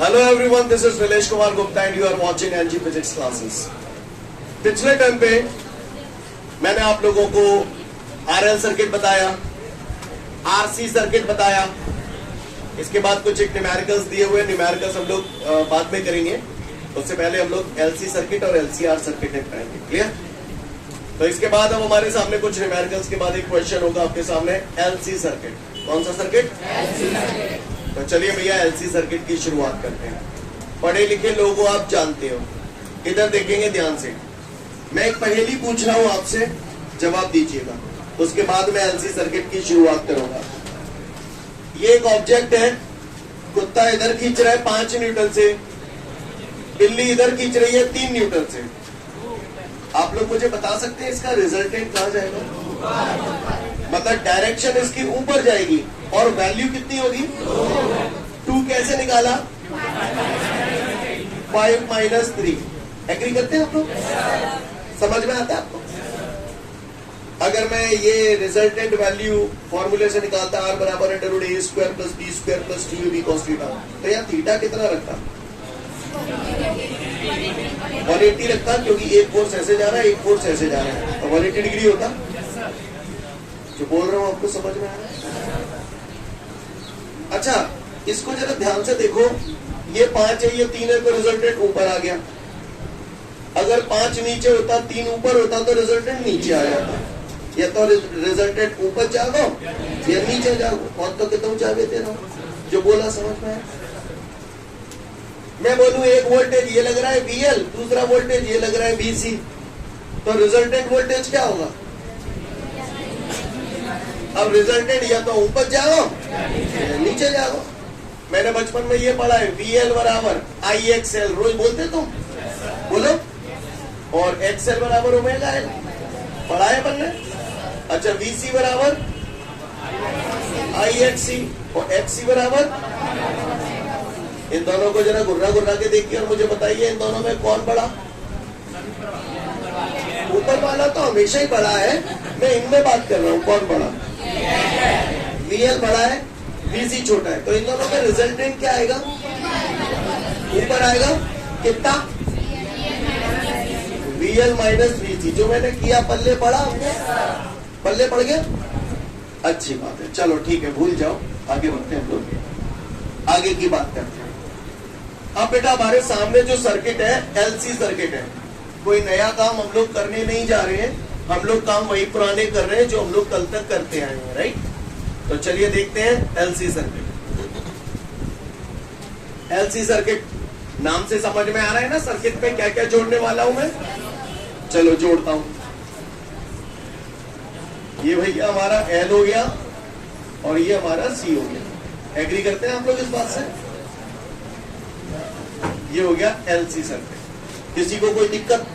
Hello everyone, this is Nilesh Kumar Gupta and you are watching NG Physics classes. पिछले time पे मैंने आप लोगों को RL सर्किट बताया, RC सर्किट बताया, इसके बाद कुछ एक न्यूमेरिकल्स दिए हुए, न्यूमेरिकल्स हम लोग बाद में करेंगे, उससे पहले हम लोग LC सर्किट और LCR सर्किट करेंगे, क्लियर? तो इसके बाद अब हमारे सामने कुछ न्यूमेरिकल्स के बाद एक क्वेश्चन होगा आपके सामने LC सर्किट। कौन सा सर्किट? LC circuit. तो चलिए भैया LC सर्किट की शुरुआत करते हैं। पढ़े लिखे लोगों आप जानते हो, इधर देखेंगे ध्यान से। मैं एक पहेली पूछ रहा हूं आपसे, जवाब दीजिएगा, उसके बाद मैं LC सर्किट की शुरुआत करूंगा। ये एक ऑब्जेक्ट है, कुत्ता इधर खींच रहा है 5 न्यूटन से, बिल्ली इधर खींच रही है 3 न्यूटन से। आप लोग मुझे बता सकते हैं इसका रिजल्टेंट कहां जाएगा? मतलब डायरेक्शन इसकी ऊपर जाएगी और वैल्यू कितनी होगी? 2 कैसे निकाला? 5 - 3। एग्री करते हैं आप लोग? समझ में आता है आपको? अगर मैं ये रिजल्टेंट वैल्यू फॉर्मूले से निकालता R बराबर √a² + b² + 2ab cos theta, तो यहाँ थीटा कितना रखता? 180 रखता, क्योंकि एक फोर्स ऐसे जा रहा है, एक फोर्स ऐसे जा रहा है, तो 180 डिग्री होता। जो बोल रहा हूं आपको समझ में आ रहा है? अच्छा, इसको जरा ध्यान से देखो, ये 5 है, ये 3 है, तो रिजल्टेंट ऊपर आ गया। अगर 5 नीचे होता, 3 ऊपर होता, तो रिजल्टेंट नीचे आ जाता। या तो रिजल्टेंट ऊपर जागो या नीचे जागो, और तो कितना ऊंचा दे रहा हूं। जो बोला समझ में आया? मैं बोलूं एक वोल्टेज ये लग रहा है VL, दूसरा वोल्टेज ये लग रहा है VC, तो रिजल्टेंट वोल्टेज क्या होगा? अब रिजल्टेंट या तो ऊपर जाओ या नीचे जाओ। मैंने बचपन में ये पढ़ा है, VL बराबर IXL, रोज बोलते तुम, बोलो, और XL बराबर ओमेगा L, पढ़ा है अपन ने? अच्छा, VC बराबर IXC और XC बराबर, इन दोनों को जरा गुर्रा गुर्रा के देखिए और मुझे बताइए इन दोनों में कौन बड़ा? ऊपर वाला तो हमेशा ही बड़ा है, मैं इनमें बात कर रहा हूँ, कौन बड़ा? VL बड़ा है, VC छोटा है, तो इन दोनों में रिजल्टेंट क्या आएगा? ऊपर आएगा। कितना? VL - VC। जो मैंने किया पल्ले पड़ा, पल्ले पड़ गया, अच्छी बात है, चलो ठीक है, भूल जाओ, आगे बढ़ते हैं हम लोग, आगे की बात करते हैं। अब बेटा हमारे सामने जो सर्किट है LC सर्किट है, कोई नया काम हम लोग करने नहीं जा रहे हैं, हम लोग काम वही पुराने कर रहे हैं जो हम लोग कल तक करते आए हैं, राइट? तो चलिए देखते हैं LC सर्किट। LC सर्किट नाम से समझ में आ रहा है ना, सर्किट में क्या क्या जोड़ने वाला हूं मैं? चलो जोड़ता हूं। ये भैया हमारा L हो गया और ये हमारा C हो गया। एग्री करते हैं आप लोग इस बात से? ये हो गया LC सर्किट। किसी को कोई दिक्कत?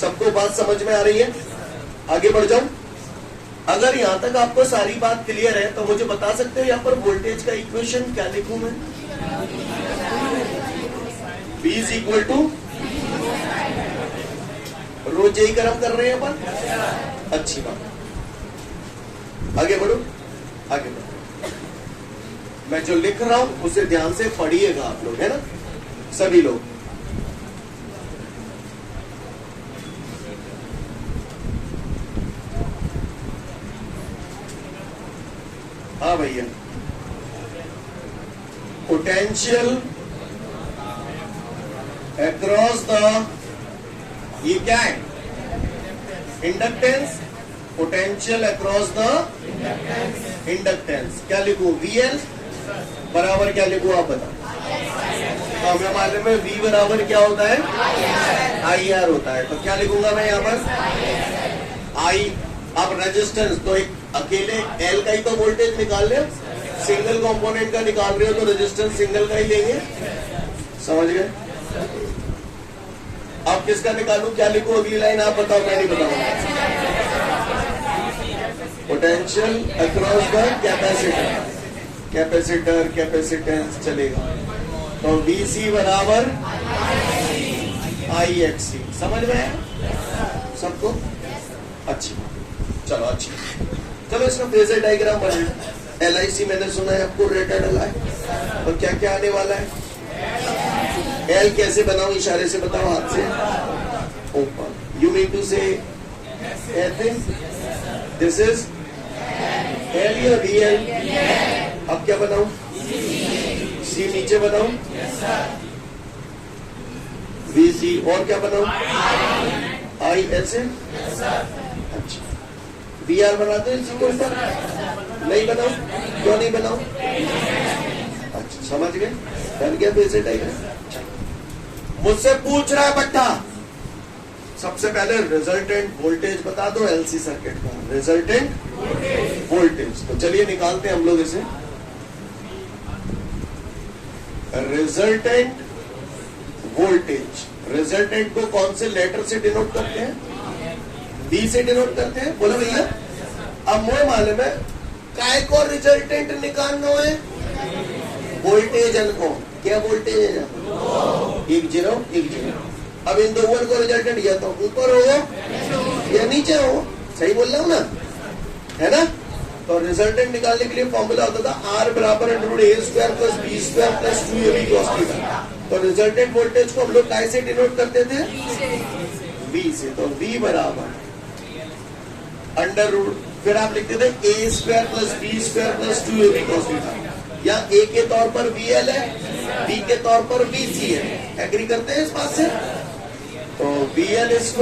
सबको बात समझ में आ रही है? आगे बढ़ जाऊं? अगर यहां तक आपको सारी बात क्लियर है तो मुझे बता सकते हो यहाँ पर वोल्टेज का इक्वेशन क्या लिखूं मैं? V = रोज यही कर्म कर रहे हैं अपन, अच्छी बात। आगे बढ़ो, आगे बढ़ो। मैं जो लिख रहा हूं उसे ध्यान से पढ़िएगा आप लोग, है ना, सभी लोग। हाँ भैया, पोटेंशियल अक्रॉस द, ये क्या है? Inductance. Potential across the inductance क्या लिखूं? VL बराबर क्या लिखूं आप बताओ? तो हमें मालूम है V बराबर क्या होता है? IR होता है, तो क्या लिखूंगा मैं यहाँ पर? I। अब रेजिस्टेंस, तो एक अकेले L का ही तो वोल्टेज निकाल रहे हो, सिंगल कंपोनेंट का निकाल रहे हो तो रेजिस्टेंस सिंगल का ही लेंगे, समझ गए? अब किसका निकालूं, क्या लिखूं? अगली लाइन आप बताओ, मैं नहीं बताऊंगा। Potential across the capacitor, capacitor capacitance चलेगा, तो VC बराबर IXC। समझ में आया सबको? अच्छी, चलो अच्छी, चलो इसका फेजर डायग्राम बना। LIC मैंने सुना है आपको रेटेड है, और क्या क्या आने वाला है? एल कैसे बनाऊं, इशारे से बताओ, हाथ से, ओपन। यू मीन टू से दिस इज एल या वी एल? अब क्या बनाऊं? सी नीचे बनाऊं, वी सी, और क्या बनाऊं? आई ऐसे। अच्छा, वी आर बनाते हैं इसी को ऊपर, नहीं बनाऊं? क्यों नहीं बनाऊं? अच्छा, समझ गए, बन गया बेसिक डायग्राम। मुझसे पूछ रहा है बट्टा, सबसे पहले रिजल्टेंट वोल्टेज बता दो एलसी सर्किट का, रिजल्टेंट वोल्टेज। तो चलिए निकालते हैं हम लोग इसे। रिजल्टेंट वोल्टेज, रिजल्टेंट को कौन से लेटर से डिनोट करते हैं? बी से डिनोट करते हैं, बोलो भैया। अब मुझे मालूम है काय को रिजल्टेंट निकालना है, वोल्टेज को। क्या वोल्टेज है? 1 0 1 0। अब इन दो वर्ड को रिजल्टेंट या तो ऊपर हो या नीचे हो, सही बोल रहा हूं ना, है ना? तो रिजल्टेंट निकालने के लिए फॉर्मूला होता था आर बराबर √a² + b² + 2ab cos theta. तो रिजल्टेंट वोल्टेज को हम लोग कैसे डिनोट करते थे? V से। तो V बराबर √ फिर आप लिखते थे a² + b² + 2ab cos theta. या A के तौर पर VL है, B के तौर पर VC है। एग्री करते हैं इस बात से? तो VL² +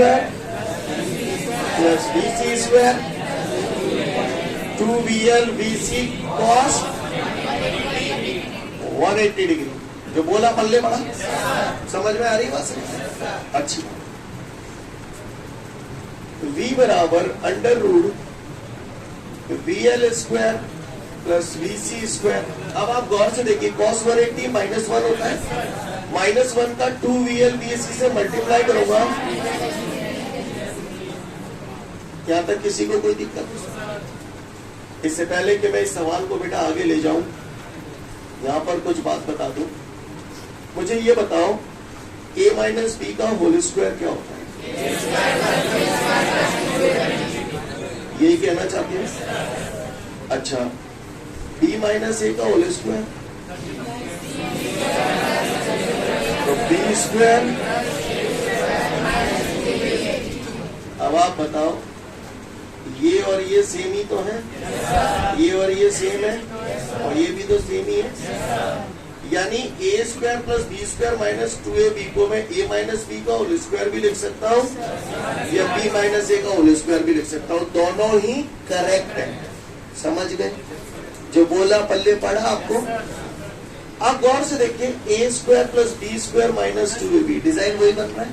VC² 2VL VC cos 180 degree. जो बोला पल्ले पड़ा, समझ में आ रही बात से? अच्छी। V बराबर √VL² + VC²। अब आप गौर से देखिए, cos 180 -1 होता है, -1 का 2VL VC से मल्टीप्लाई करूंगा। यहां तक किसी को कोई दिक्कत? इससे पहले कि मैं इस सवाल को बेटा आगे ले जाऊं, यहां पर कुछ बात बता दूं। मुझे ये बताओ a - b का होल स्क्वायर क्या होता है? यही कहना चाहते हैं? अच्छा, b - a का होल स्क्वायर, तो b²। अब आप बताओ, ये और ये सेम ही तो है, ये और ये सेम है, और ये भी तो सेम ही है। यानी a² + b² - 2ab को मैं a - b का होल स्क्वायर भी लिख सकता हूँ या b - a का होल स्क्वायर भी लिख सकता हूँ। दोनों ही करेक्ट है। समझ गए? जो बोला पल्ले पड़ा आपको। आप गौर से देखिए, a² + b² - 2ab, डिजाइन वही बन रहा है।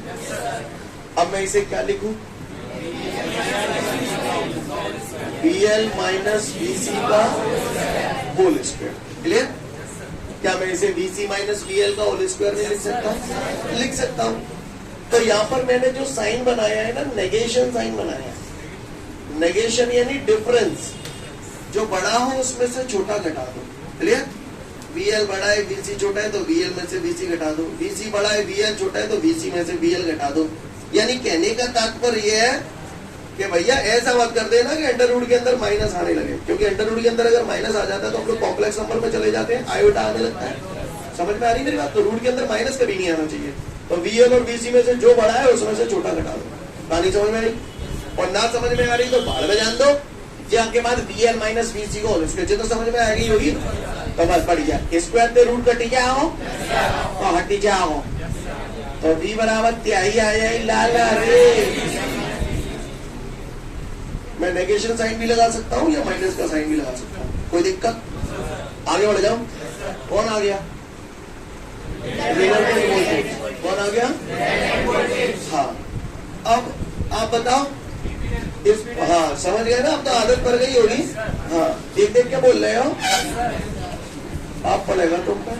अब मैं इसे क्या लिखूं? VL - VC का होल स्क्वायर। क्लियर? क्या मैं इसे VC - VL का होल स्क्वायर नहीं लिख सकता? लिख सकता हूं। तो यहां पर मैंने जो साइन बनाया है ना, नेगेशन साइन बनाया है। नेगेशन यानी डिफरेंस, जो बड़ा हो उसमें से छोटा घटा दो। क्लियर? VL बड़ा है, VC छोटा है, तो VL में से VC घटा दो। VC बड़ा है, VL छोटा है, तो VC में से VL घटा दो। यानी कहने का तात्पर्य यह है कि भैया ऐसा मत कर देना कि अंडर रूट के अंदर माइनस आने लगे, क्योंकि अंडर रूट के अंदर अगर माइनस आ जाता है तो हम लोग कॉम्प्लेक्स नंबर में चले जाते हैं, आयोटा आने लगता है। समझ में आ रही मेरी बात? तो रूट के अंदर माइनस कभी नहीं आना चाहिए। तो VL और VC में से जो बड़ा है उसमें से छोटा घटा दो। कहानी समझ में आई? और ना समझ में आ रही तो बाहर में जान दो। के बाद VL - VC को उसके तो समझ में आएगी होगी। तो बस बढ़िया, स्क्वायर पे रूट कटी जाओ तो हटी जाओ। तो V बराबर त्याही आया लाल रे। मैं नेगेशन साइन भी लगा सकता हूँ या माइनस का साइन भी लगा सकता हूँ, कोई दिक्कत? आगे बढ़ जाओ। कौन आ गया? कौन आ गया? हाँ, अब आप बताओ। इस हाँ समझ गए ना? अब तो आदत पड़ गई होगी। हाँ, देख देख क्या बोल रहे हो आप? पड़ेगा तुमको।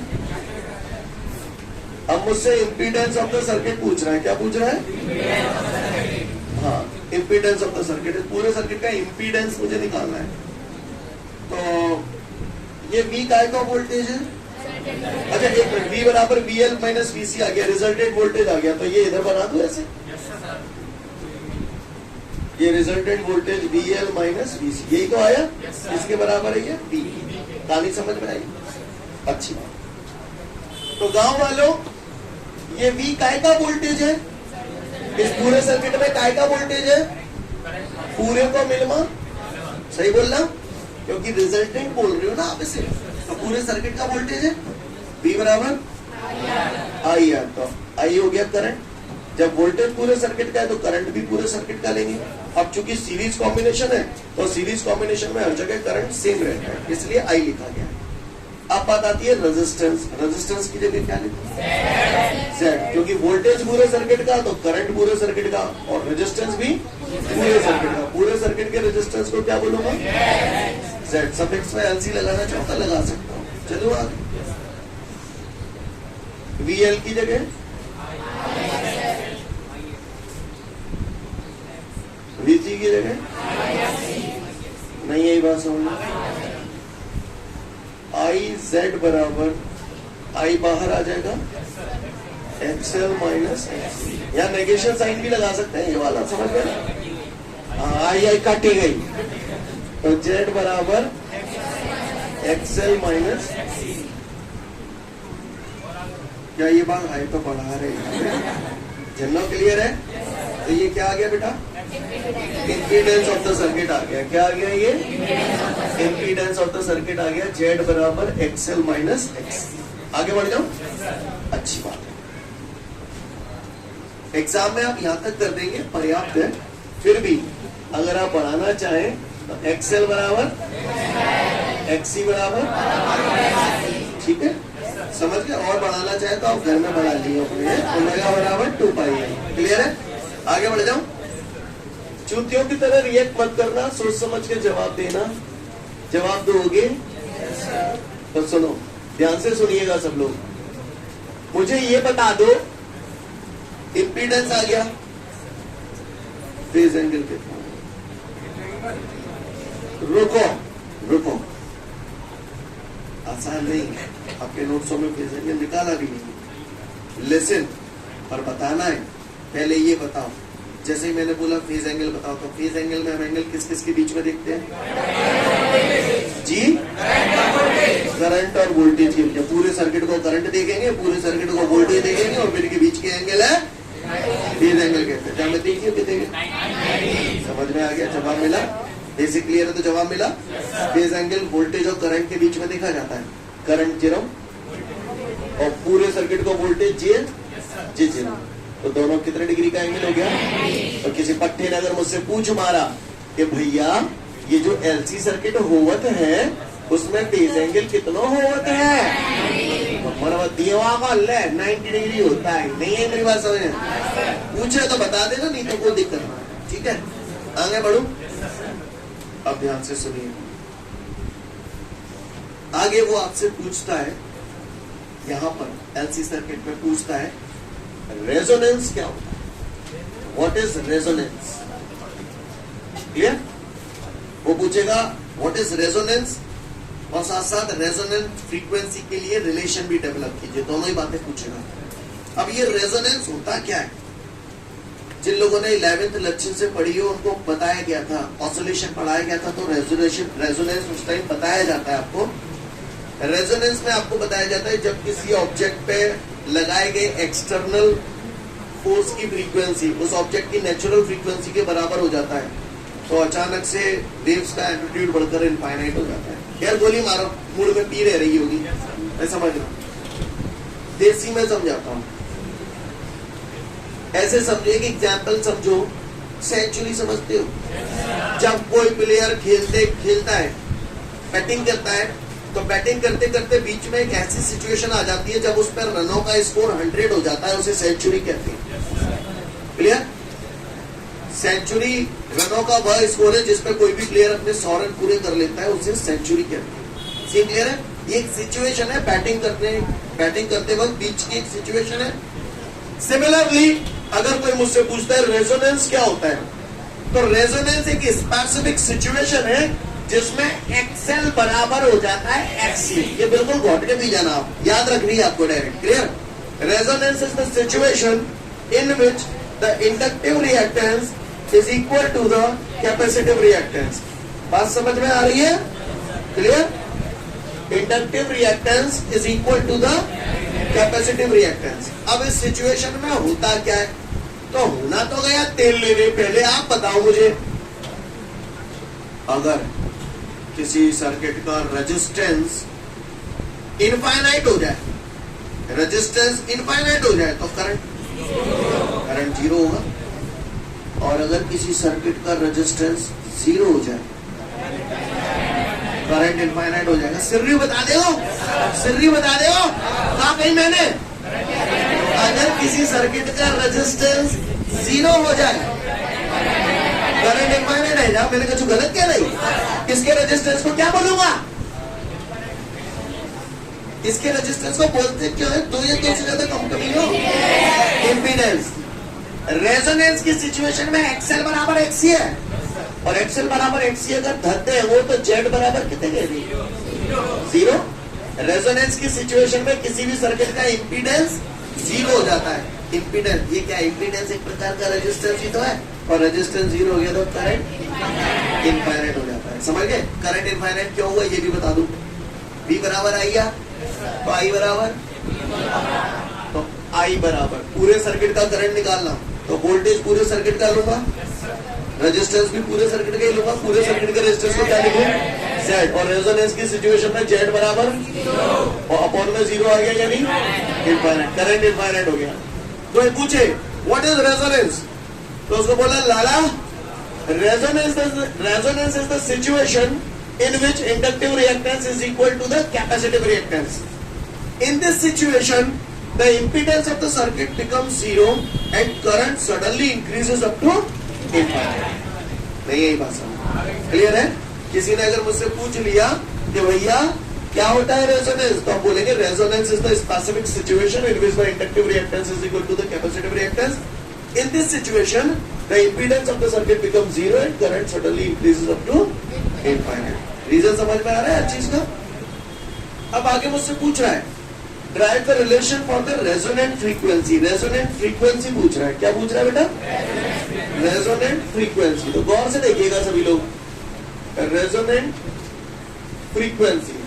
अब मुझसे इम्पीडेंस ऑफ द सर्किट पूछ रहा है। क्या पूछ रहा है? हाँ, इम्पीडेंस ऑफ द सर्किट। पूरे सर्किट का इम्पीडेंस मुझे निकालना है। तो ये V काय का वोल्टेज है? अच्छा एक मिनट, V बराबर VL - VC आ गया, रिजल्टेंट वोल्टेज आ गया। तो ये इधर बना दो ऐसे। ये रिजल्टेंट वोल्टेज VL - VC, यही तो आया। इसके बराबर है ये V। कहानी समझ में आई? अच्छी बात। तो गांव वालों, ये V काय का वोल्टेज है? इस पूरे सर्किट में काय का वोल्टेज है? पूरे को मिलमा, सही बोल रहा हूं? क्योंकि रिजल्टेंट बोल रही हो ना आप इसे, तो पूरे सर्किट का वोल्टेज है V बराबर आई आर। तो आई हो गया करंट। जब वोल्टेज पूरे सर्किट का है तो करंट भी पूरे सर्किट का लेंगे। अब चूंकि सीरीज कॉम्बिनेशन है तो सीरीज कॉम्बिनेशन में हर जगह करंट सेम रहता है, इसलिए आई लिखा गया। अब बात आती है रेजिस्टेंस। रेजिस्टेंस की जगह क्या लिखा? Z, क्योंकि वोल्टेज पूरे सर्किट का तो करंट पूरे सर्किट का, और रेजिस्टेंस भी पूरे सर्किट का। पूरे सर्किट के रेजिस्टेंस को क्या बोलूंगा? Z। सफिक्स में LC लगाना चाहता लगा सकता हूँ। चलो आगे, VL की जगह VC की जगह नहीं, यही बात समझ। आई जेड बराबर आई बाहर आ जाएगा एक्सएल माइनस, या नेगेशन साइन भी लगा सकते हैं, ये वाला समझ गए? आई आई काटी गई तो जेड बराबर एक्सएल माइनस, क्या ये बात आई तो पढ़ा रहे जनरल क्लियर है? तो ये क्या आ गया बेटा? इम्पीडेंस ऑफ द सर्किट आ गया। क्या आ गया? ये इम्पीडेंस ऑफ द सर्किट आ गया। जेड बराबर एक्सएल माइनस एक्स। आगे बढ़ जाओ, अच्छी बात है। एग्जाम में आप यहां तक कर देंगे, पर्याप्त है। फिर भी अगर आप बढ़ाना चाहें तो एक्सएल बराबर एक्सी बराबर, ठीक है, समझ गए? और बढ़ाना चाहे तो आप घर में बढ़ा लिए अपने, ओमेगा बराबर 2 पाई है। क्लियर है? आगे बढ़ जाओ। चूतियों की तरह रिएक्ट मत करना, सोच समझ के जवाब देना। जवाब दोगे तो सुनो, ध्यान से सुनिएगा सब लोग। मुझे ये बता दो, इंपीडेंस आ गया, फेज एंगल कितना? रुको रुको, आसान नहीं है, आपके नोट्सों में फेज एंगल निकाला भी नहीं। लिसन, पर बताना है। पहले ये बताओ, जैसे ही मैंने बोला फेज एंगल बताओ, तो फेज एंगल में हम एंगल किस किस के बीच में देखते हैं? जी, करंट और वोल्टेज के बीच। पूरे सर्किट को करंट देखेंगे, पूरे सर्किट को वोल्टेज देखेंगे, और फिर के बीच के एंगल है फेज एंगल कहते हैं। क्या मैं देखिए देखेंगे? समझ में आ गया? जवाब मिला? बेसिक क्लियर है तो जवाब मिला। फेज एंगल वोल्टेज और करंट के बीच में देखा जाता है। करंट 0 और पूरे सर्किट को वोल्टेज जे 0, तो दोनों कितने डिग्री का एंगल हो गया? तो किसी पट्टे ने अगर मुझसे पूछ मारा कि भैया ये जो एलसी सर्किट होवत है उसमें फेज एंगल कितना होवत है, तो मरवत दिया का 90 डिग्री होता है। नहीं है मेरी बात समझ? पूछे तो बता देना, नहीं तो कोई दिक्कत नहीं। ठीक है, आगे बढ़ू। अब ध्यान से सुनिए, आगे वो आपसे पूछता है, यहां पर एलसी सर्किट में पूछता है रेजोनेंस क्या होता है? What is resonance? क्लियर? वो पूछेगा व्हाट इज रेजोनेंस, और साथ साथ रेजोनेंस फ्रीक्वेंसी के लिए रिलेशन भी डेवलप कीजिए। दोनों ही बातें पूछेगा। अब ये रेजोनेंस होता क्या है? जिन लोगों ने 11th लेक्चर से पढ़ी हो उनको बताया गया था, ऑसिलेशन पढ़ाया गया था, तो रेजोनेंस उस टाइम बताया जाता है आपको। रेजोनेंस में आपको बताया जाता है जब किसी ऑब्जेक्ट पे लगाए गए एक्सटर्नल फोर्स की फ्रीक्वेंसी उस ऑब्जेक्ट की नेचुरल फ्रीक्वेंसी के बराबर हो जाता है, तो अचानक से वेव्स का एम्पलीट्यूड बढ़कर इनफाइनाइट हो जाता है। यार गोली मारो, मूड में पी रही होगी, मैं समझ रहा हूं, देसी में समझाता हूं। ऐसे समझो, एक एग्जाम्पल समझो, सेंचुरी समझते हो? जब कोई प्लेयर खेलता है, बैटिंग करता है, तो बैटिंग करते करते बीच में एक ऐसी सिचुएशन आ जाती है जब उस पर रनों का स्कोर 100 हो जाता है, उसे सेंचुरी कहते हैं। क्लियर? सेंचुरी रनों का वह स्कोर है जिसपे कोई भी प्लेयर अपने 100 रन पूरे कर लेता है, उसे सेंचुरी कहते हैं। सी क्लियर है? ये एक सिचुएशन है, बैटिंग करते वक्त बीच की एक सिचुएशन है। सिमिलरली अगर कोई मुझसे पूछता है रेजोनेंस क्या होता है, तो रेजोनेंस एक स्पेसिफिक सिचुएशन है जिसमें एक्सएल बराबर हो जाता है एक्सी। ये बिल्कुल घोट के भी जाना, आप याद रखनी है आपको direct. Clear? Resonance is the situation in which the inductive reactance is equal to the capacitive reactance. बात समझ में आ रही है? Clear? Inductive reactance is equal to the capacitive reactance. अब इस सिचुएशन में होता क्या है, तो होना तो गया तेल लेने, पहले आप बताओ मुझे, अगर किसी सर्किट का रेजिस्टेंस इनफाइनाइट हो जाए, रेजिस्टेंस इनफाइनाइट हो जाए तो करंट जीरो होगा, और अगर किसी सर्किट का रेजिस्टेंस जीरो हो जाए करंट इनफाइनाइट हो जाएगा। सिर्री बता दे, सिर्री बता दे, कहा कहीं मैंने, अगर किसी सर्किट का रेजिस्टेंस जीरो हो जाए करंट इनफाइनाइट है, जा मैंने कुछ गलत क्या नहीं, इसके रेजिस्टेंस को क्या बोलूंगा, इसके रेजिस्टेंस को बोलते क्यों है, दो या दो से ज्यादा कमी हो, इम्पीडेंस। रेजोनेंस की सिचुएशन में एक्सएल बराबर एक्सी है, और एक्सएल बराबर एक्सी अगर धरते हैं वो, तो जेड बराबर कितने के जीरो। रेजोनेंस की सिचुएशन में किसी भी सर्किट का इम्पीडेंस जीरो हो जाता है। इम्पीडेंस ये क्या, इम्पीडेंस एक प्रकार का रेजिस्टेंस ही तो है, और रेजिस्टेंस जीरो हो गया तो करंट इनफाइनाइट हो जाता है। समझ गए, करंट इनफाइनाइट क्यों हुआ ये भी बता दूं। V बराबर आई या तो I बराबर, तो I बराबर पूरे सर्किट का करंट निकालना, तो वोल्टेज पूरे सर्किट का लूंगा, रेजिस्टेंस भी पूरे सर्किट का ही लूंगा, पूरे सर्किट के रेजिस्टेंस को क्या लिखूं, Z, और रेजोनेंस की सिचुएशन में Z बराबर और अपॉन में जीरो आ गया, यानी इनफाइनाइट, करंट इनफाइनाइट हो गया। तो ये पूछे व्हाट इज रेजोनेंस, तो उसको बोला लाला, resonance is the situation in which inductive reactance is equal to the capacitive reactance. In this situation, the impedance of the circuit becomes zero and current suddenly increases up to infinite. नहीं यही बात समझ clear है। किसी ने अगर मुझसे पूछ लिया कि भैया क्या होता है रेजोनेंस, तो हम बोलेंगे resonance is the specific situation in which the inductive reactance is equal to the capacitive reactance. In this situation, the impedance of the circuit becomes zero and current suddenly increases up to infinite. Reason समझ में आ रहा है हर चीज का। अब आगे मुझसे पूछ रहा है drive the relation for the resonant frequency. Resonant frequency पूछ रहा है, क्या पूछ रहा है बेटा, रेजोनेंट फ्रीक्वेंसी। तो गौर से देखिएगा सभी लोग, रेजोनेंट फ्रीक्वेंसी।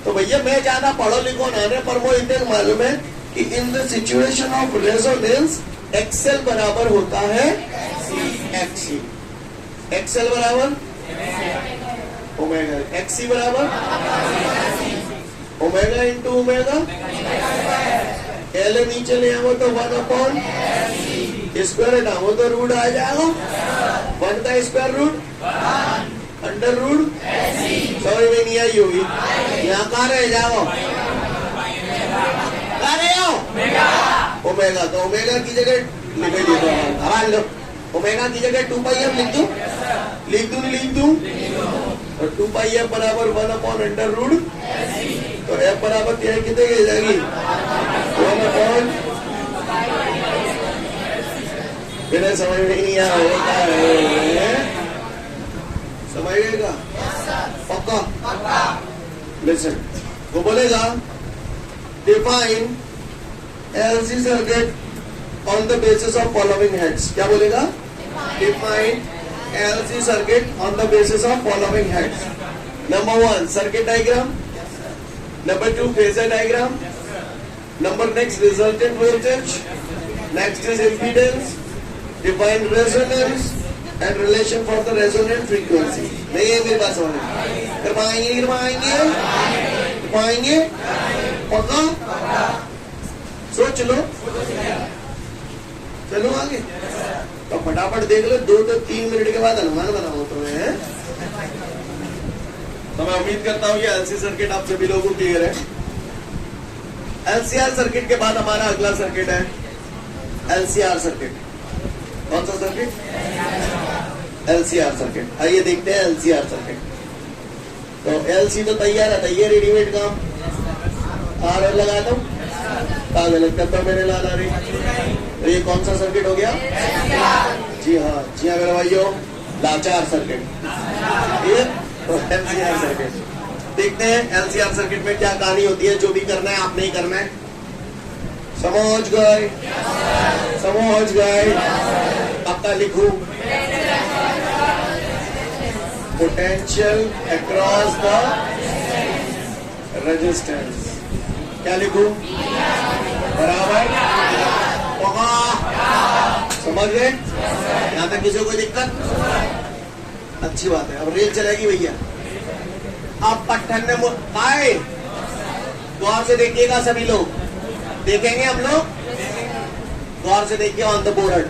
तो भैया मैं ज्यादा पढ़ो लिखो ना, पर वो इतने मालूम है कि in the situation of resonance XL बराबर होता है एक्सी। एक्सएल बराबर ओमेगा, एक्सी बराबर ओमेगा इंटू ओमेगा, एल नीचे ले आओ तो 1 अपॉन स्क्वायर हटाओ तो रूट आ जाएगा, 1 का स्क्वायर रूट अंडर रूट, समझ में नहीं आई होगी। यहाँ कहाँ रह जाओ, कहाँ रहे हो ओमेगा, तो ओमेगा की जगह लिख दो, ओमेगा की जगह 2 पाई एफ लिख दूं, और 2 पाई एफ बराबर 1 अपॉन अंडर रूट, तो एफ बराबर क्या है, कितने की जाएगी 1 अपॉन, मेरे समझ में नहीं आ रहा, समझ गएगा पक्का। लिसन, वो बोलेगा define LC circuit on the basis of following heads. क्या बोलेगा, define LC circuit on the basis of following heads. Number 1 circuit diagram, number 2 phasor diagram, number next resultant voltage, next is impedance, define resonance and relation for the resonant frequency. नहीं है मेरी बात समझ करवाएंगे पक्का, सोच लो, चलो आगे। तो फटाफट देख लो, 2 से 3 मिनट के बाद अनुमान बनाओ तुम्हें। तो मैं उम्मीद करता हूँ कि एलसी सर्किट आप सभी लोगों को क्लियर है। एलसीआर सर्किट के बाद हमारा अगला सर्किट है एलसीआर सर्किट। कौन सा सर्किट, एलसीआर सर्किट। आइए देखते हैं एलसीआर सर्किट। तो एलसी तो तैयार है, तैयार रेडीमेड काम, आर लगा दो, गलत करता हूँ मैंने लाना रही। तो ये कौन सा सर्किट हो गया, जी हाँ मेरे भाइयों, लाचार सर्किट, ये तो एलसीआर सर्किट। देखते हैं एलसीआर सर्किट में क्या कहानी होती है। जो भी करना है आपने ही करना है, समझ गए, समझ गए, पक्का लिखूं, पोटेंशियल अक्रॉस द रेजिस्टेंस, क्या लिखूं, समझ गए? यहाँ तक किसी को कोई दिक्कत? अच्छी बात है। अब रेल चलेगी भैया। अब पट्टन ने आए, गौर से देखिएगा सभी लोग, देखेंगे हम लोग, गौर से देखिए on the board.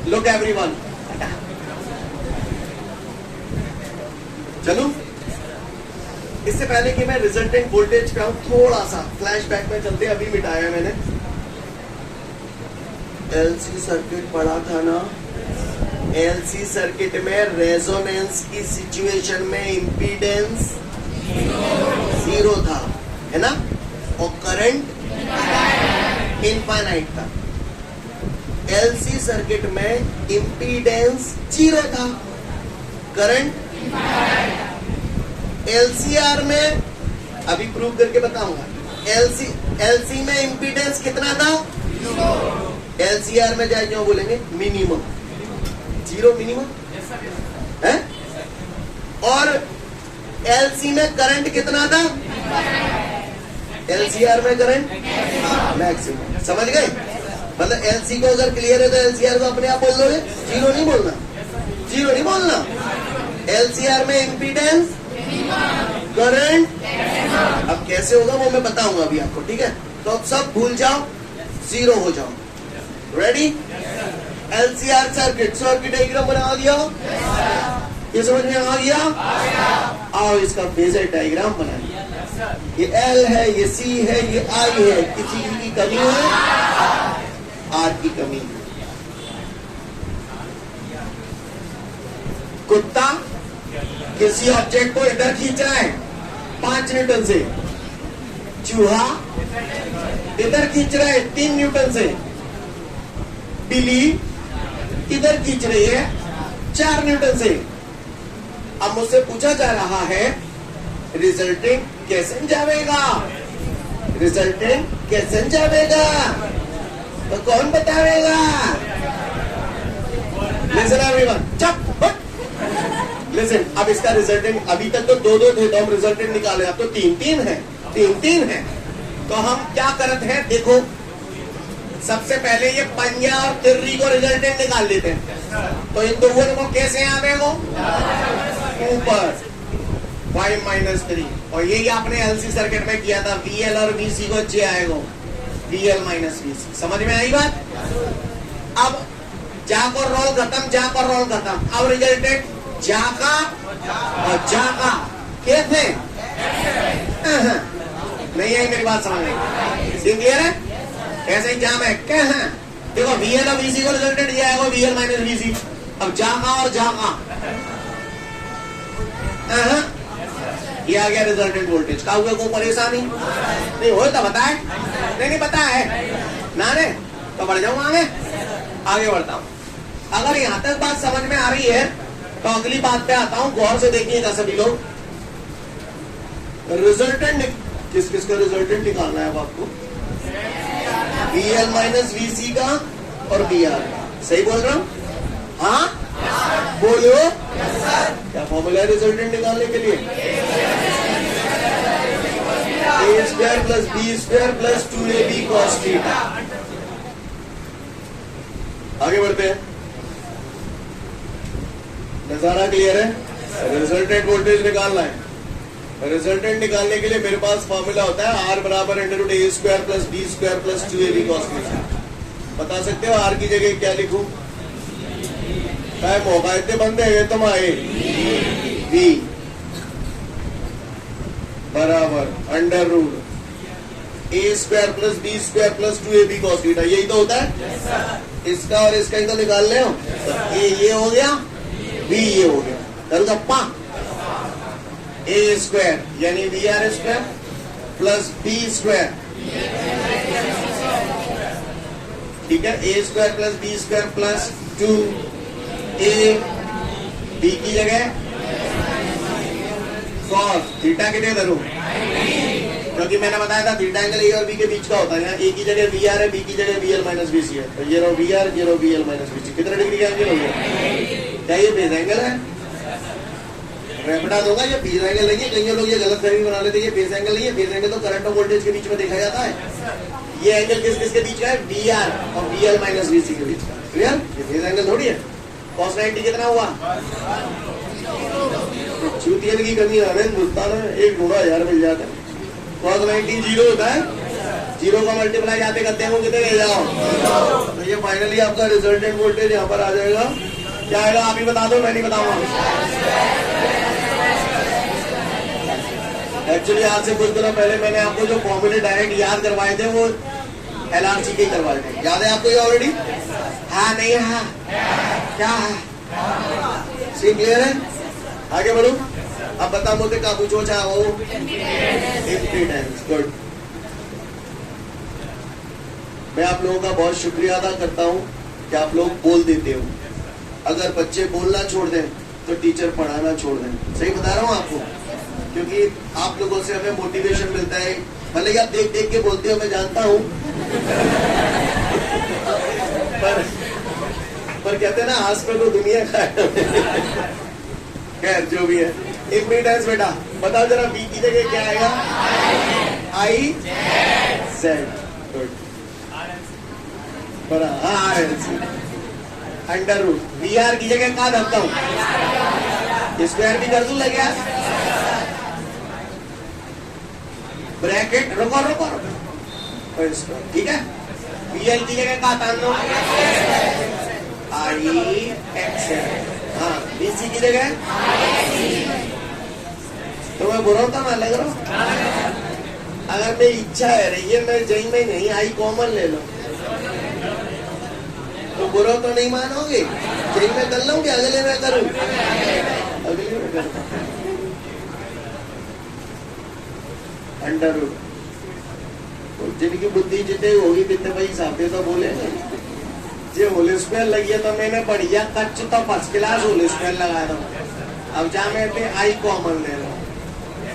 Look everyone. चलो, इससे पहले कि मैं रिजल्टेंट वोल्टेज पे आऊं, थोड़ा सा फ्लैशबैक में चलते। अभी मिटाया मैंने, एलसी सर्किट पढ़ा था ना। एलसी सर्किट में रेजोनेंस की सिचुएशन में इंपीडेंस 0 था, है ना, और करंट इनफाइनाइट था। एलसी सर्किट में इंपीडेंस 0 था, करंट। एलसीआर में अभी प्रूव करके बताऊंगा। एलसी में इंपीडेंस कितना था? एलसीआर में जाए जो बोलेंगे मिनिमम 0 मिनिमम है। और एलसी में करंट कितना था? एलसीआर में करंट मैक्सिमम। समझ गए? मतलब एलसी को अगर क्लियर है तो एलसीआर को अपने आप बोल दोगे, 0 नहीं बोलना, 0 नहीं बोलना। एलसीआर में इंपीडेंस, करंट। अब कैसे होगा वो मैं बताऊंगा अभी आपको, ठीक है? तो अब सब भूल जाओ, 0 हो जाओ। रेडी? एलसीआर सर्किट डायग्राम बना दिया? ये समझ में आ गया? आओ इसका फेजर डायग्राम बनाइए। ये एल है, ये सी है, ये आई है। किसी की कमी है? आर की कमी। कुत्ता किसी ऑब्जेक्ट को इधर खींच रहा है 5 न्यूटन से, चूहा इधर खींच रहा है 3 न्यूटन से, बिल्ली इधर खींच रही है 4 न्यूटन से। अब मुझसे पूछा जा रहा है रिजल्टेंट कैसे जाएगा? रिजल्टेंट कैसे जाएगा? तो कौन बताएगा? लिसन एवरीवन, चुप। लिसन, अब इसका रिजल्टेंट, अभी तक तो 2-2 थे तो हम रिजल्टेंट निकाले, अब तो 3-3 है, 3-3 है। तो हम क्या करते हैं? देखो, सबसे पहले ये पंजा और तिर्री को रिजल्टेंट निकाल लेते हैं। तो इन दोनों को कैसे आवेगा? ऊपर 5-3। और यही आपने एलसी सर्किट में किया था, VL और VC को चे आएगा, VL माइनस VC। समझ में आई बात? अब जाक और रोल खत्म, जाक और रोल खत्म। अब रिजल्टेंट जाका और जाका कैसे? नहीं आई मेरी बात समझ में? क्लियर है? ऐसे ही जाम है क्या है? देखो VL और VC को रिजल्टेंट दिया है, VL माइनस VC। अब जाका और जाका, ये आ गया रिजल्टेंट वोल्टेज। का हुआ को परेशानी नहीं हो तो बताए? नहीं पता है ना रे, तो बढ़ जाऊंगा आगे बढ़ता हूं। अगर यहां तक बात समझ में आ रही है तो अगली बात पे आता हूं। गौर से देखिएगा सभी लोग। रिजल्टेंट किस किस का रिजल्टेंट निकालना है अब आपको? VL माइनस VC का और VR का। सही बोल रहा हूं? हाँ बोलो। क्या फॉर्मूला है रिजल्टेंट निकालने के लिए? A² plus B² plus 2AB cos theta. आगे बढ़ते हैं। नजारा क्लियर है? रिजल्टेंट वोल्टेज निकालना है। रिजल्टेंट निकालने के लिए मेरे पास फॉर्मूला होता है R बराबर √A² plus B² plus 2AB cos theta. बता सकते हो R की जगह क्या लिखूं? मोबाइल बंद है तुम आए। V बराबर √A² plus B² plus 2AB cos theta. यही तो होता है। इसका और इसका ही तो निकाल ले। A ये हो गया, B ये हो गया। गप्पा A² यानी VR² प्लस B², ठीक है। A² plus B² plus 2AB की जगह cos थीटा कितने धरूं? क्योंकि मैंने बताया था थीटा एंगल A और B के बीच का होता है। यहाँ A की जगह VR है, B की जगह VL माइनस VC है। तो ये रो VR, ये रो VL माइनस VC। कितना डिग्री का एंगल हो गया? क्या ये बेस एंगल है? मैं बता दूंगा ये फेज एंगल नहीं है, कई लोग ये गलत फहमी बना लेते हैं, ये फेज एंगल नहीं है। फेज एंगल तो करंट और वोल्टेज के बीच में देखा जाता है। ये एंगल किस किस के बीच का है? VR और VL माइनस VC के बीच का। क्लियर? ये फेज एंगल थोड़ी है। cos 90 कितना हुआ? चूतियन की कमी है हिंदुस्तान में, एक ढूंढा 1000 मिल जाता है। cos 90 जीरो होता है, जीरो का मल्टीप्लाई जाते करते हैं कितने ले जाओ। तो ये फाइनली आपका रिजल्टेंट वोल्टेज यहाँ पर आ जाएगा। क्या आएगा आप ही बता दो, मैं नहीं बताऊंगा। एक्चुअली आज से कुछ दिनों पहले मैंने आपको जो फॉर्मूले डायरेक्ट याद करवाए थे वो LRC के ही करवाए थे। याद है आपको ये ऑलरेडी? हाँ नहीं हाँ क्या है? सी क्लियर है? आगे बढ़ो। अब बता मुझे का पूछो चाहो। इम्पीडेंस। गुड। मैं आप लोगों का बहुत शुक्रिया अदा करता हूँ कि आप लोग बोल देते हो। अगर बच्चे बोलना छोड़ दें तो टीचर पढ़ाना छोड़ दें। सही बता रहा हूँ आपको, क्योंकि आप लोगों से हमें मोटिवेशन मिलता है। भले ही आप देख देख के बोलते हो, मैं जानता हूँ पर कहते हैं ना आज पे तो दुनिया का खैर जो भी है। इम्पीडेंस बेटा बताओ जरा, बी की जगह क्या आएगा? I Z. गुड। बड़ा RLC अंडर रूट। VR की जगह कहा धरता हूं? स्क्वायर भी कर दूं लगे ब्रैकेट। रुको रुको रुको, ठीक है। VL की जगह कहा तान लो? IXL। हाँ, BC की जगह तो मैं बुरा होता ना लग रहा। अगर मेरी इच्छा है रही है मैं जई में नहीं आई कॉमन ले लो तो बुरा तो नहीं मानोगे। जई में कर लूँ कि अगले में करूँ? अगले में करूँ। Under root. जिनकी बुद्धि जितनी होगी कितने भाई हिसाब तो बोलेंगे। जे होल स्क्वायर लगी है तो मैंने बढ़िया कच्च तो फर्स्ट क्लास होल स्क्वायर लगाया था। अब जा मैं पे आई कॉमन ले रहा हूँ।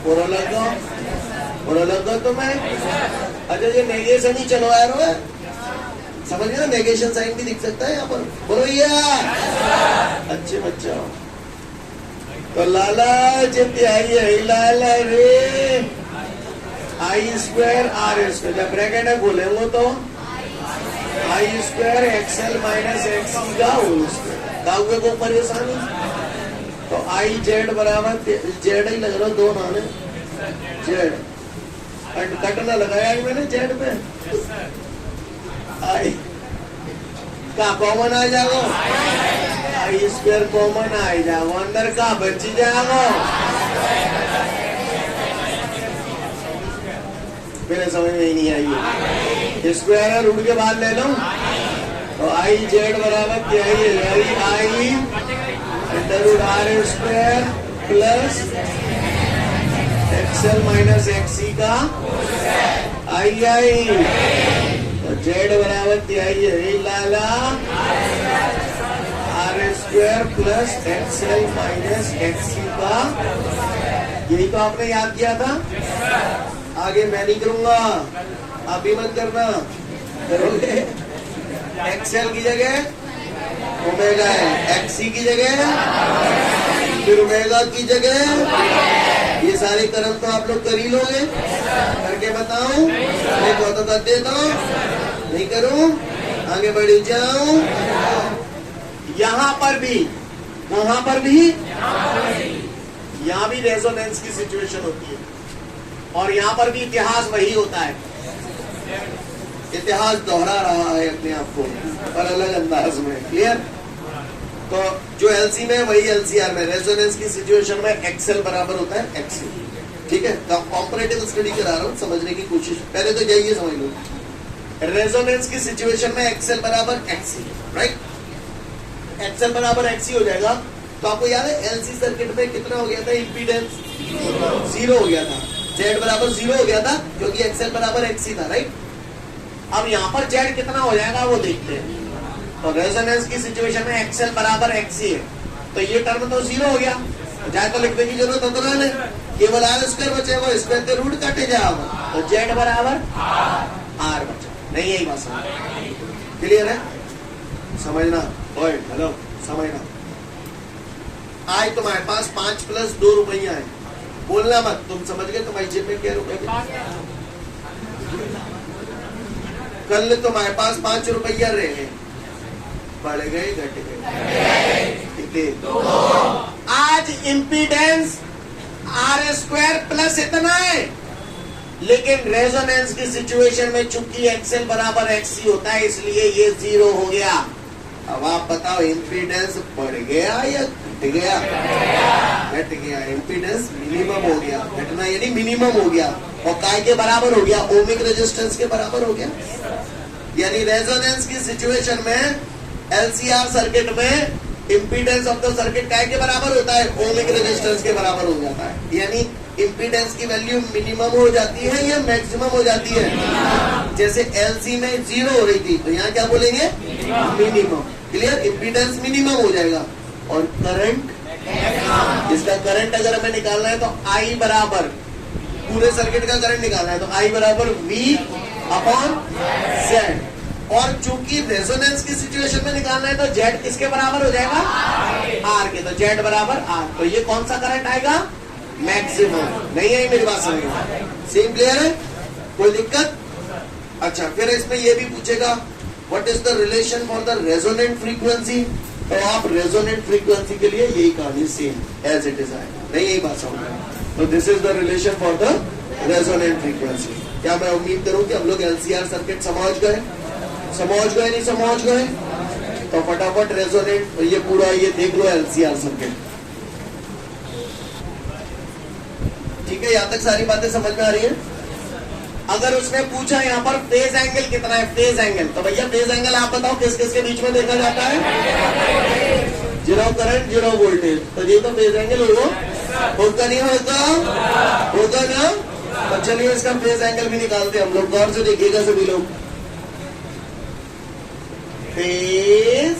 पूरा लग गो तो मैं अच्छा ये नेगेशन ही चलवा रहा है। समझ गया? नेगेशन साइन भी दिख सकता है यहाँ पर। बोलो यार अच्छे बच्चा। तो लाला जित्याई लाला रे आई स्क्वायर आर स्क्वायर। जब ब्रैकेट है बोलेंगे तो आई स्क्वायर XL माइनस XC का होल स्क्वायर। काउके को परेशानी तो आई जेड बराबर जेड ही लग रहा दो नाने जेड कटना लगाया मैंने जेड पे। आई का कॉमन आ जाओ, आई स्क्वायर कॉमन आ जाओ, अंदर का बच जाओ। मेरे समझ में ही नहीं आई। स्क्वायर है रूट के बाद ले लो तो आई जेड बराबर क्या है? I under root R square plus XL minus XC का आई तो जेड बराबर क्या है? लाला R square plus XL minus XC का। यही तो आपने याद किया था। आगे मैं नहीं करूंगा, आप भी मत करना। करोगे? XL की जगह ओमेगा है, XC की जगह फिर ओमेगा की जगह। ये सारे कर्म तो आप लोग कर ही लोगे। करके बताऊं? नहीं तो कर देता हूं, नहीं करूं, आगे बढ़ जाऊं। यहां पर भी वहां पर भी यहां भी रेजोनेंस की सिचुएशन होती है और यहाँ पर भी इतिहास वही होता है। इतिहास दोहरा रहा है अपने आप को पर अलग अंदाज में। क्लियर? तो जो LC में वही LCR में। रेजोनेंस की सिचुएशन में XL बराबर होता है XC। ठीक है? कॉम्परेटिव स्टडी करा रहा हूँ, समझने की कोशिश। पहले तो यही समझ लो। रेजोनेंस की सिचुएशन में XL बराबर XC, राइट? XL बराबर XC हो जाएगा तो आपको याद है LC सर्किट में कितना हो गया था? इम्पीडेंस 0 हो गया था। Z बराबर 0 हो गया था क्योंकि XL बराबर XC था, राइट? अब यहाँ पर Z कितना हो जाएगा वो देखते हैं। तो रेजोनेंस की सिचुएशन में XL बराबर XC है तो ये टर्म तो 0 हो गया। जाए तो लिखने की जरूरत हो तो ना नहीं, केवल R स्क्वायर बचेगा, इसमें तो रूट कटे जाएगा तो Z बराबर R बचा। नहीं यही बात समझ क्लियर है? समझना। हेलो समझना। आज तुम्हारे पास 5 प्लस 2 रुपया है, बोलना मत, तुम समझ गए तुम्हारी जेब में क्या रुपए, कल तुम्हारे पास 5 रुपया रहे, बढ़ गए घट गए कितने, आज इम्पीडेंस R² प्लस इतना है, लेकिन रेजोनेंस की सिचुएशन में चूंकि एक्सएल बराबर XC होता है इसलिए ये 0 हो गया। अब आप बताओ इम्पीडेंस बढ़ गया या घट गया? घट गया। इम्पीडेंस मिनिमम हो गया, घटना यानी मिनिमम हो गया, और काय के बराबर हो गया, ओमिक रेजिस्टेंस के बराबर हो गया। यानी रेजोनेंस की सिचुएशन में LCR सर्किट में इम्पीडेंस ऑफ द सर्किट काय के बराबर होता है? ओमिक रेजिस्टेंस के बराबर हो जाता है। यानी इम्पीडेंस की वैल्यू मिनिमम हो जाती है या मैक्सिमम हो जाती है? जैसे LC में 0 हो रही थी तो यहाँ क्या बोलेंगे? मिनिमम। क्लियर? इम्पीडेंस मिनिमम हो जाएगा। और करंट, इसका करंट अगर हमें निकालना है तो I बराबर, पूरे सर्किट का करंट निकालना है तो I बराबर V/Z। और चूंकि रेजोनेंस की सिचुएशन में निकालना है तो Z किसके बराबर हो जाएगा? R के। तो Z बराबर R। तो ये कौन सा करंट आएगा? मैक्सिमम। नहीं है मेरी बात समझ में? सेम क्लियर है? कोई दिक्कत? अच्छा, फिर इसमें ये भी पूछेगा what is the relation for the resonant frequency. तो आप रेजोनेंट फ्रीक्वेंसी के लिए यही कहानी सेम एज इट इज आएगा। नहीं यही बात समझ में? तो this is the relation for the resonant frequency. क्या मैं उम्मीद करूं कि हम लोग LCR सर्किट समझ गए? समझ गए नहीं समझ गए? तो फटाफट रेजोनेंट ये पूरा ये देख लो LCR सर्किट। ठीक है, यहां तक सारी बातें समझ में आ रही है? अगर उसने पूछा यहाँ पर फेज एंगल कितना है, फेज एंगल, तो भैया फेज एंगल आप बताओ किस किस के बीच में देखा जाता है? Zero current zero voltage. तो ये तो फेज एंगल होगा नहीं होगा? होगा ना? तो चलिए इसका फेज एंगल भी निकालते हैं हम लोग। गौर से देखिएगा सभी लोग। फेज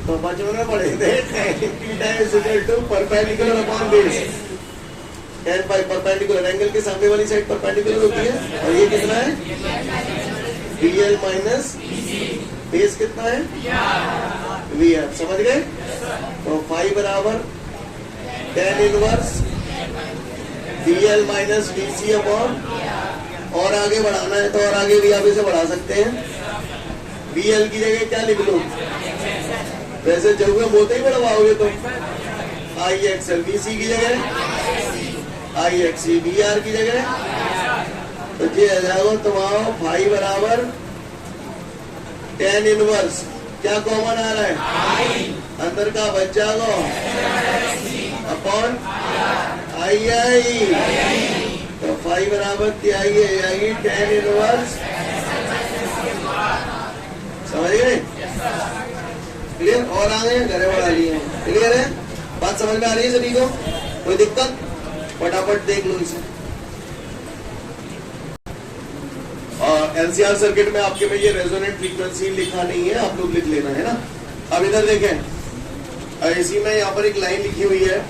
तो बचपन में पढ़े थे perpendicular upon base. tan phi perpendicular, angle के सामने वाली साइड परपेंडिकुलर होती है। और ये कितना है? BL माइनस बेस कितना है? VR। समझ गए? तो फाई बराबर tan inverse BL minus VC upon, और आगे बढ़ाना है तो और आगे भी आप इसे बढ़ा सकते हैं। BL की जगह क्या लिख लो? वैसे जब होते ही बढ़वाओगे तो IXL। VC की जगह IXC। VR की जगह तो ये आ जाएगा तुम्हारा फाई बराबर tan इनवर्स, क्या कॉमन आ रहा है? अंदर का बच जाएगा अपॉन II। तो फाई बराबर क्या आएगी? tan inverse. समझ गए? क्लियर? और आगे घरे बढ़ा लिए। क्लियर है? बात समझ में आ रही है सभी को? कोई दिक्कत? फटाफट देख लो इसे। और LCR सर्किट में आपके में ये रेजोनेंट फ्रीक्वेंसी लिखा नहीं है, आप लोग लिख लेना है ना। अब इधर देखें, इसी में यहाँ पर एक लाइन लिखी हुई है,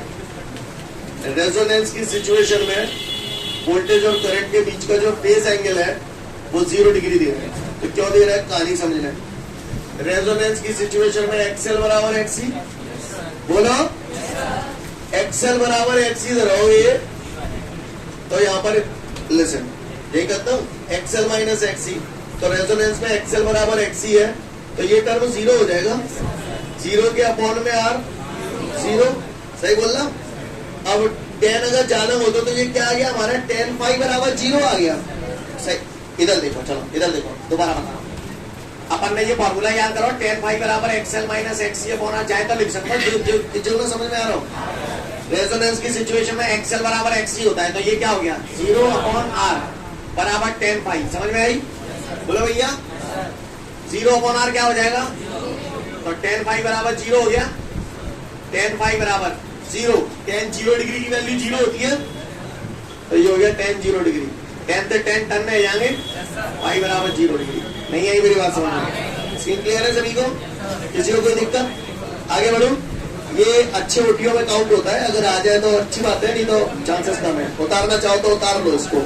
रेजोनेंस की सिचुएशन में वोल्टेज और करंट के बीच का जो फेज एंगल है वो 0 डिग्री दे रहा है। तो क्यों दे रहा है? कहानी समझना है। रेजोनेंस की सिचुएशन में XL बराबर XC, बोलो XL बराबर XC रहोगे तो यहाँ पर लिसन, ये कहता हूँ XL माइनस XC। तो रेजोनेंस में XL बराबर XC है तो ये टर्म 0 हो जाएगा। 0 के अपॉन में R 0। सही बोल रहा? अब tan अगर जाना होता तो ये क्या आ गया हमारा? tan phi बराबर 0 आ गया। सही, इधर देखो, चलो इधर देखो, दोबारा बताओ। अपन ने ये फॉर्मूला याद करो, tan phi बराबर XL minus XC upon R चाहे तो लिख सकते हो, जो समझ में आ रहा हो। रेजोनेंस की सिचुएशन में XL बराबर XC होता है तो ये क्या हो गया? 0 अपॉन R बराबर tan phi। समझ में आई? बोलो भैया, 0 अपॉन R क्या हो जाएगा? तो tan phi बराबर 0 हो गया। tan phi बराबर 0, tan 0 डिग्री की वैल्यू 0 होती है तो ये हो गया tan 0 डिग्री। tan से tan टर्न में जाएंगे, phi बराबर 0 डिग्री। नहीं आई मेरी बात समझ में? सीन क्लियर है सभी को? किसी को कोई दिक्कत? आगे बढ़ो। ये अच्छे ओटियों में काउंट होता है, अगर आ जाए तो अच्छी बात है, नहीं तो चांसेस कम है। उतारना चाहो तो उतार लो इसको।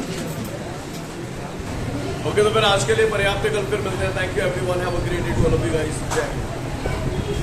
ओके, तो फिर आज के लिए पर्याप्त है, कल फिर मिलते हैं। Thank you everyone, have a great day to all of you guys. जय हिंद।